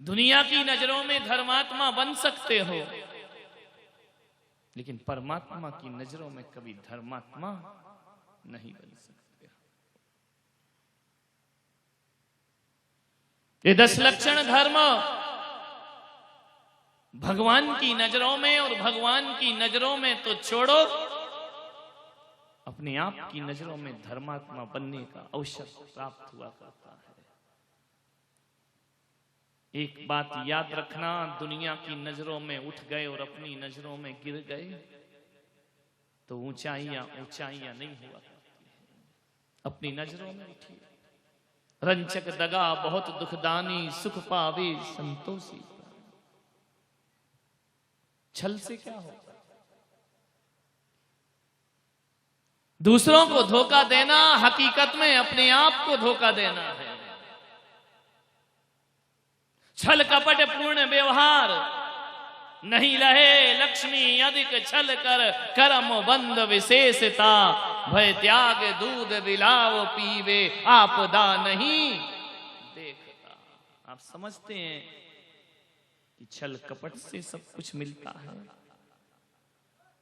दुनिया की नजरों में धर्मात्मा बन सकते हो, लेकिन परमात्मा की नजरों में कभी धर्मात्मा नहीं बन सकते। ये 10 लक्षण धर्म भगवान की नजरों में, और भगवान की नजरों में तो छोड़ो, अपने आप की नजरों में धर्मात्मा बनने का अवसर प्राप्त हुआ करता है। एक बात याद रखना, दुनिया की नजरों में उठ गए और अपनी नजरों में गिर गए तो ऊंचाइयां ऊंचाइयां नहीं हुआ करती है। अपनी नजरों में उठिए। रंचक दगा बहुत दुखदानी, सुख पावे संतोषी। छल से क्या होगा? दूसरों को धोखा देना हकीकत में अपने आप को धोखा देना है। छल कपट पूर्ण व्यवहार नहीं रहे लक्ष्मी, अधिक छल कर कर्म बंद विशेषता। भय त्याग दूध बिलाव पीवे, आपदा नहीं देखता। आप समझते हैं कि छल कपट से सब कुछ मिलता है।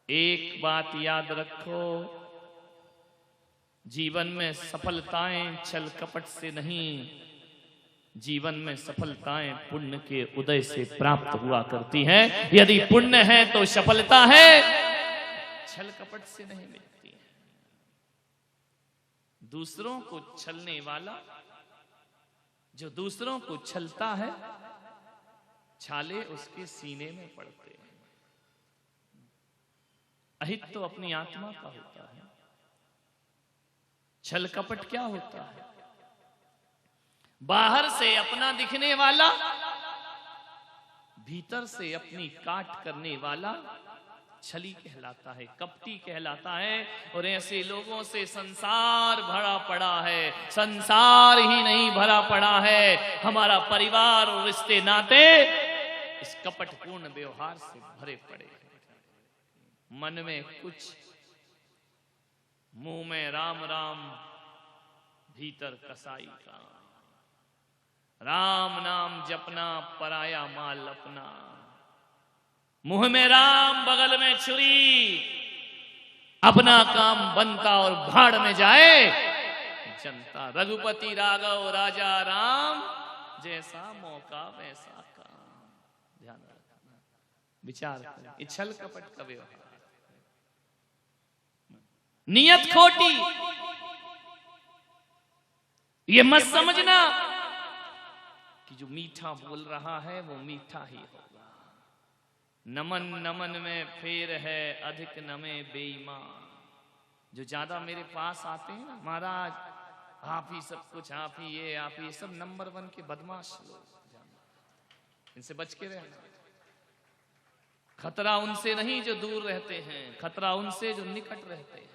एक बात याद रखो, जीवन में सफलताएं छल कपट से नहीं, जीवन में सफलताएं पुण्य के उदय से प्राप्त हुआ करती हैं। यदि पुण्य है तो सफलता है, छल कपट से नहीं मिलती है। दूसरों को छलने वाला, जो दूसरों को छलता है, छाले उसके सीने में पड़ते हैं। अहित तो अपनी आत्मा का होता है। छल कपट क्या होता है? बाहर से अपना दिखने वाला, भीतर से अपनी काट करने वाला छली कहलाता है, कपटी कहलाता है। और ऐसे लोगों से संसार भरा पड़ा है। संसार ही नहीं भरा पड़ा है, हमारा परिवार और रिश्ते नाते इस कपटपूर्ण व्यवहार से भरे पड़े हैं। मन में कुछ, मुंह में राम राम, भीतर कसाई का। राम नाम जपना, पराया माल अपना। मुंह में राम, बगल में छुरी, अपना काम बनता और भाड़ में जाए जनता। रघुपति राघव राजा राम, जैसा मौका वैसा काम। ध्यान रखना, विचार करें। ये छल कपट का व्यवहार, नियत खोटी। ये मत समझना कि जो मीठा बोल रहा है वो मीठा ही होगा। नमन नमन में फेर है, अधिक नमे बेईमान। जो ज्यादा मेरे पास आते हैं ना, महाराज आप ही सब कुछ, आप ही ये, आप ही, सब नंबर 1 के बदमाश लोग, इनसे बच के रहना। खतरा उनसे नहीं जो दूर रहते हैं, खतरा उनसे जो निकट रहते हैं।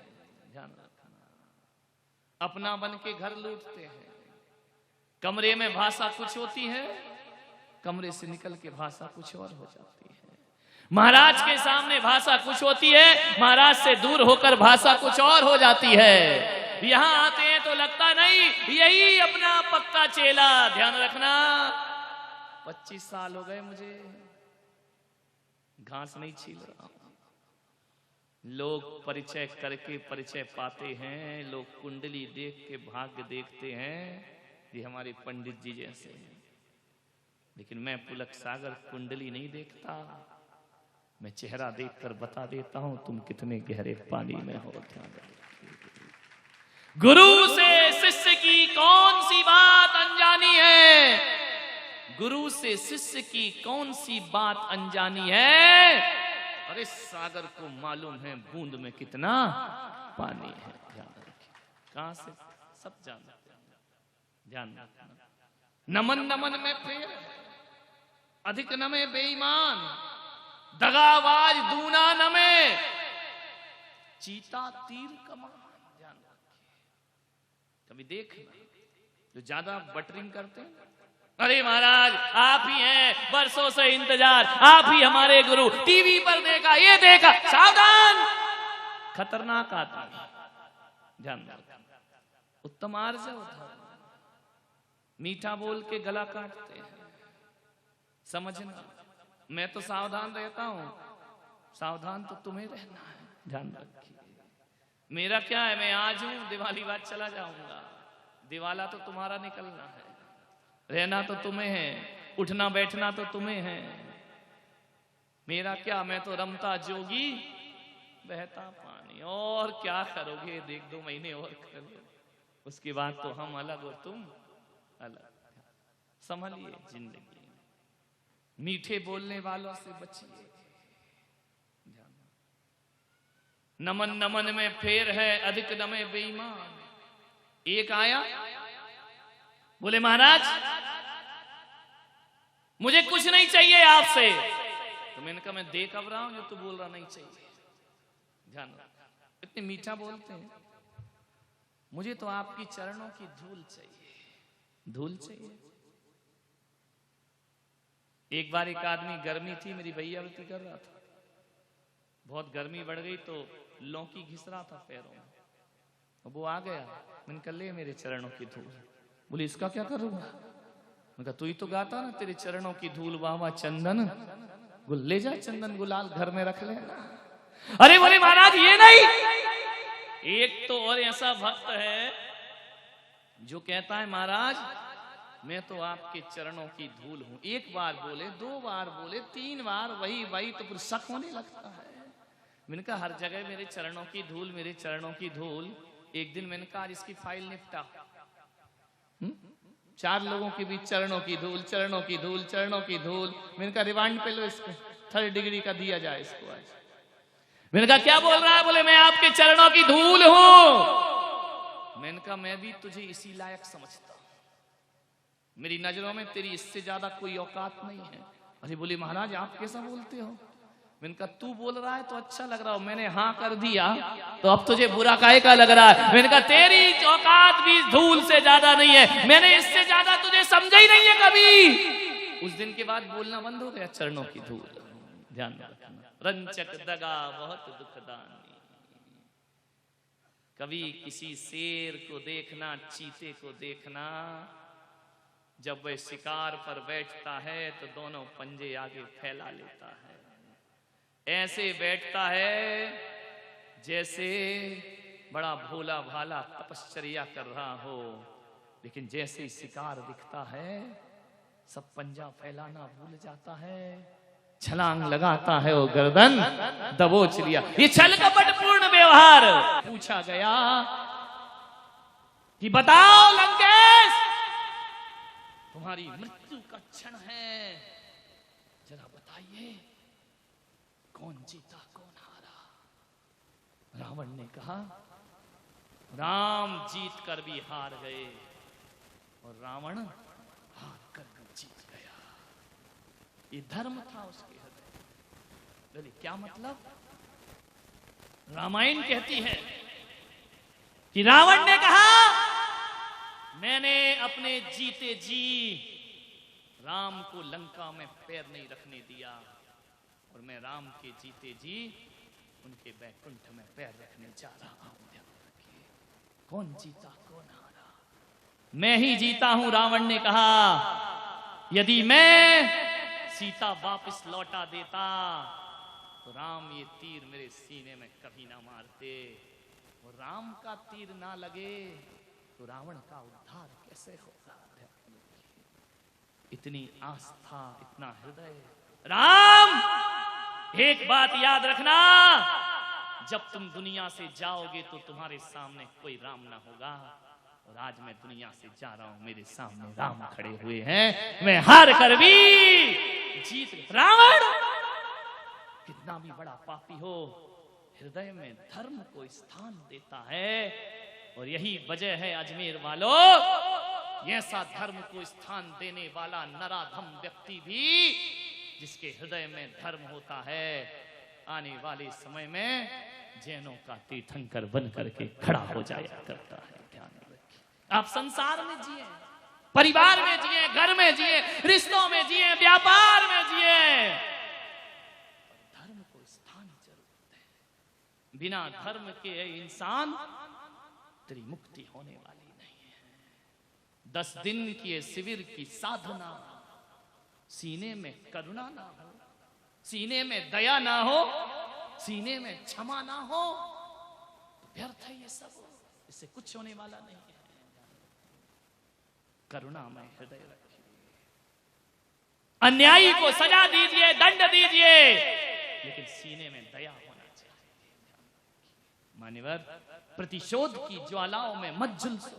ध्यान रखना। अपना बन के घर लूटते हैं। कमरे में भाषा कुछ होती है, कमरे से निकल के भाषा कुछ और हो जाती है। महाराज के सामने भाषा कुछ होती है, महाराज से दूर होकर भाषा कुछ और हो जाती है। यहां आते हैं तो लगता नहीं यही अपना पक्का चेला। ध्यान रखना, 25 साल हो गए मुझे, घास नहीं छील रहा हूं। लोग परिचय करके परिचय पाते हैं, लोग कुंडली देख के भाग्य देखते हैं, ये हमारे पंडित जी जैसे हैं। लेकिन मैं पुलक सागर कुंडली नहीं देखता, मैं चेहरा देखकर बता देता हूं तुम कितने गहरे पानी में हो। गुरु से शिष्य की कौन सी बात अनजानी है? गुरु से शिष्य की कौन सी बात अनजानी है? अरे सागर को मालूम है बूंद में कितना पानी है। ध्यान रखिए, कहां से सब जानते हैं। ध्यान रखना। नमन नमन में फेर, अधिक नमे बेईमान। दगाबाज दूना नमे, चीता तीर कमान। ध्यान रखिए, कभी देखना जो ज्यादा बटरिंग करते हैं, अरे महाराज आप ही हैं, बरसों से इंतजार, आप ही हमारे गुरु, टीवी पर देखा, ये देखा। सावधान, खतरनाक आदमी। ध्यान रखना। उत्तम आर्जव, मीठा बोल के गला काटते हैं। समझना, मैं तो सावधान रहता हूं, सावधान तो तुम्हें रहना है, ध्यान रखिए। मेरा क्या है, मैं आज हूं, दिवाली बाद चला जाऊंगा। दिवाला तो तुम्हारा निकलना है, रहना तो तुम्हें है, उठना बैठना तो तुम्हें है। मेरा क्या, मैं तो रमता जोगी बहता पानी। और क्या करोगे, 1-2 महीने और करो, उसके बाद तो हम अलग और तुम अलग। संभलिए जिंदगी, मीठे बोलने वालों से बचिए। नमन नमन में फेर है, अधिक नमे बेईमान। एक आया, बोले महाराज मुझे कुछ नहीं चाहिए आपसे। तो मैंने कहा मैं देख अब रहा हूं जो तू बोल रहा नहीं चाहिए, ध्यान रखना। इतने मीठा बोलते हैं, मुझे तो आपकी चरणों की धूल चाहिए, धूल चाहिए। एक बार एक आदमी, गर्मी थी, मेरी भैयावती कर रहा था, बहुत गर्मी बढ़ गई तो लौकी घिस रहा था पैरों में, वो आ गया। मैंने कहा ले मेरे चरणों की धूल। बोले इसका क्या करूंगा? मैंने कहा तू ही तो गाता ना, तेरे चरणों की धूल बाबा चंदन, ले जा चंदन गुलाल घर में रख ले। अरे बोले महाराज ये नहीं, एक तो और ऐसा भक्त है जो कहता है महाराज मैं तो आपके चरणों की धूल हूं। एक बार बोले, 2 बार बोले, 3 बार वही तो फिर शक होने लगता है। मैंने कहा हर जगह मेरे चरणों की धूल, मेरे चरणों की धूल। एक दिन मैंने कहा इसकी फाइल निपटा, 4 लोगों के बीच चरणों की धूल, चरणों की धूल, चरणों की धूल। मैंने कहा रिमांड पे लो इसको, 3rd डिग्री का दिया जाए इसको आज। मैंने कहा क्या बोल रहा है? बोले मैं आपके चरणों की धूल हूं। मैंने कहा मैं भी तुझे इसी लायक समझता हूं, मेरी नजरों में तेरी इससे ज्यादा कोई औकात नहीं है। अरे बोले महाराज आप कैसा बोलते हो? मैंने कहा तू बोल रहा है तो अच्छा लग रहा हो, मैंने हाँ कर दिया तो अब तुझे बुरा काहे का लग रहा है? मैंने कहा तेरी औकात भी धूल से ज्यादा नहीं है, मैंने इससे ज्यादा तुझे समझा ही नहीं है कभी। उस दिन के बाद बोलना बंद हो गया चरणों की धूल। ध्यान रखना, रंचक दगा बहुत दुखदानी। कभी किसी शेर को देखना, चीते को देखना, जब वह शिकार पर बैठता है तो दोनों पंजे आगे फैला लेता है, ऐसे बैठता है जैसे बड़ा भोला भाला तपश्चर्या कर रहा हो। लेकिन जैसे ही शिकार दिखता है सब पंजा फैलाना भूल जाता है, छलांग लगाता है वो गर्दन दबोच लिया। ये छल कपटपूर्ण व्यवहार। पूछा गया कि बताओ लंकेश तुम्हारी मृत्यु का क्षण है, जरा बताइए कौन जीता कौन हारा? रावण ने कहा राम जीत कर भी हार गए और रावण हार कर भी जीत गया। ये धर्म था उसके हृदय। बोले क्या मतलब? रामायण कहती है कि रावण ने कहा मैंने अपने जीते जी राम को लंका में पैर नहीं रखने दिया और मैं राम के जीते जी उनके बैकुंठ में पैर रखने जा रहा हूं। कौन जीता कौन हारा? मैं ही जीता हूं। रावण ने कहा यदि मैं सीता वापस लौटा देता तो राम ये तीर मेरे सीने में कभी ना मारते, और राम का तीर ना लगे तो रावण का उद्धार कैसे होगा? इतनी आस्था, इतना हृदय। राम एक बात याद रखना, जब तुम दुनिया से जाओगे तो तुम्हारे सामने कोई राम ना होगा, और आज मैं दुनिया से जा रहा हूं, मेरे सामने राम खड़े हुए हैं, मैं हार कर भी जीत। रावण कितना भी बड़ा पापी हो हृदय में धर्म को स्थान देता है, और यही वजह है अजमेर वालों, ऐसा धर्म को स्थान देने वाला नराधम व्यक्ति भी जिसके हृदय में धर्म होता है, आने वाले समय में जैनों का तीर्थंकर बन करके खड़ा हो जाया करता है। ध्यान रखिए, आप संसार में जिए, परिवार में जिए, घर में जिए, रिश्तों में जिए, व्यापार में जिए, धर्म को स्थान जरूर है। बिना धर्म के इंसान तेरी मुक्ति होने वाली नहीं है। 10 दिन की शिविर की साधना सीने में करुणा ना हो, सीने में दया ना हो, सीने में क्षमा ना हो तो व्यर्थ है ये सब, इससे कुछ होने वाला नहीं है। करुणामय हृदय रखिए, अन्यायी को सजा दीजिए, दंड दीजिए, लेकिन सीने में दया होना चाहिए। मान्यवर, प्रतिशोध की ज्वालाओं में मत झुलसो,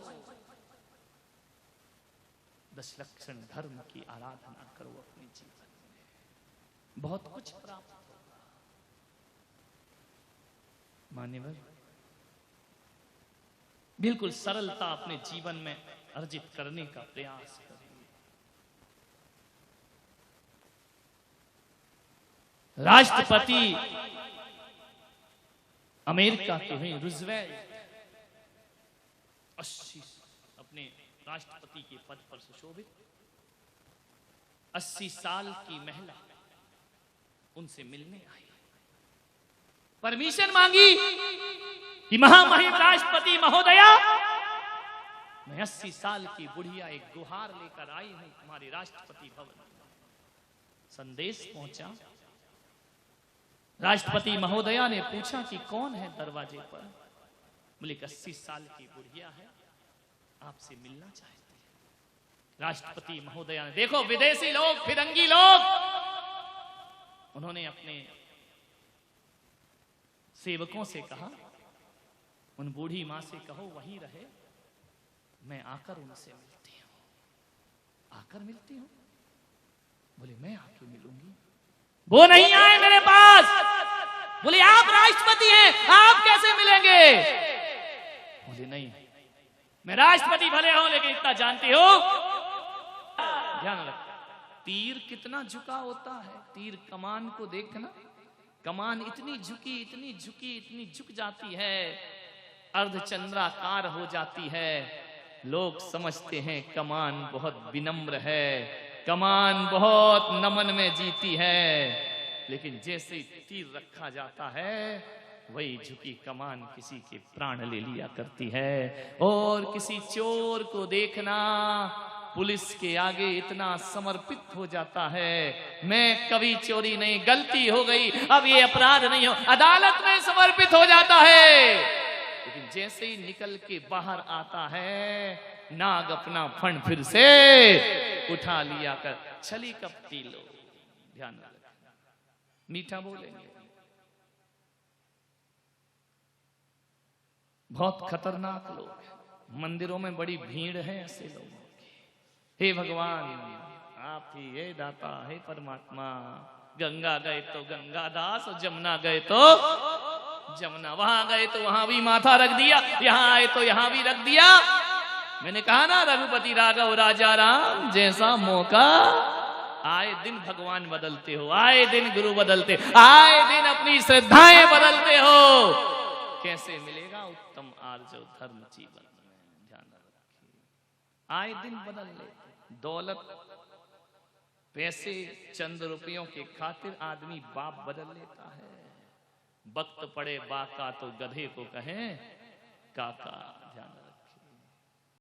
दशलक्षण धर्म की आराधना करो अपने जीवन में, बहुत कुछ प्राप्त होगा। मान्यवर, बिल्कुल सरलता अपने जीवन में अर्जित करने का प्रयास करिए। राष्ट्रपति अमेरिका के हुए रूजवेल्ट 80 अपने राष्ट्रपति के पद पर सुशोभित, 80 साल की महिला उनसे मिलने आई, परमिशन मांगी कि महामहिम राष्ट्रपति महोदया, मैं 80 साल की बुढ़िया एक गुहार लेकर आई हूं तुम्हारे राष्ट्रपति भवन। संदेश पहुंचा, राष्ट्रपति महोदया ने पूछा कि कौन है दरवाजे पर। बोले 80 साल की बुढ़िया है, आपसे मिलना चाहते हैं। राष्ट्रपति महोदया ने, देखो विदेशी लोग, फिरंगी लोग, उन्होंने अपने सेवकों से कहा उन बूढ़ी मां से कहो वहीं रहे, मैं आकर उनसे मिलती हूं। आकर मिलती हूं? बोले मैं आके मिलूंगी। वो नहीं आए मेरे पास। बोले आप राष्ट्रपति हैं, आप कैसे मिलेंगे? बोले नहीं, मैं राष्ट्रपति भले हूं लेकिन इतना जानती हो, ध्यान रख, तीर कितना झुका होता है। तीर कमान को देखना, कमान इतनी झुकी, इतनी झुकी, इतनी झुक जाती है, अर्धचंद्राकार हो जाती है। लोग समझते हैं कमान बहुत विनम्र है, कमान बहुत नमन में जीती है, लेकिन जैसे तीर रखा जाता है वही झुकी कमान किसी के प्राण ले लिया करती है। और किसी चोर को देखना पुलिस के आगे इतना समर्पित हो जाता है, मैं कभी चोरी नहीं, गलती हो गई, अब ये अपराध नहीं हो, अदालत में समर्पित हो जाता है। लेकिन जैसे ही निकल के बाहर आता है, नाग अपना फण फिर से उठा लिया कर छली कपटी लो। ध्यान रखना, मीठा बोलेंगे, बहुत खतरनाक लोग। मंदिरों में बड़ी भीड़ है ऐसे लोगों की। हे भगवान, आप ही हे दाता, हे परमात्मा। गंगा गए तो गंगा दास, और जमुना गए तो जमुना, वहां गए तो वहां भी माथा रख दिया, यहां आए तो यहां भी रख दिया। मैंने कहा ना, रघुपति राघव राजा राम, जैसा मौका। आए दिन भगवान बदलते हो, आए दिन गुरु बदलते, आए दिन अपनी श्रद्धाएं बदलते हो। कैसे मिलेगा उत्तम आर्जव धर्म जीवन में? ध्यान रखिए, आए दिन बदल लेते। दौलत, पैसे, चंद रुपयों के खातिर आदमी बाप बदल लेता है। वक्त पड़े बाका तो गधे को कहें काका।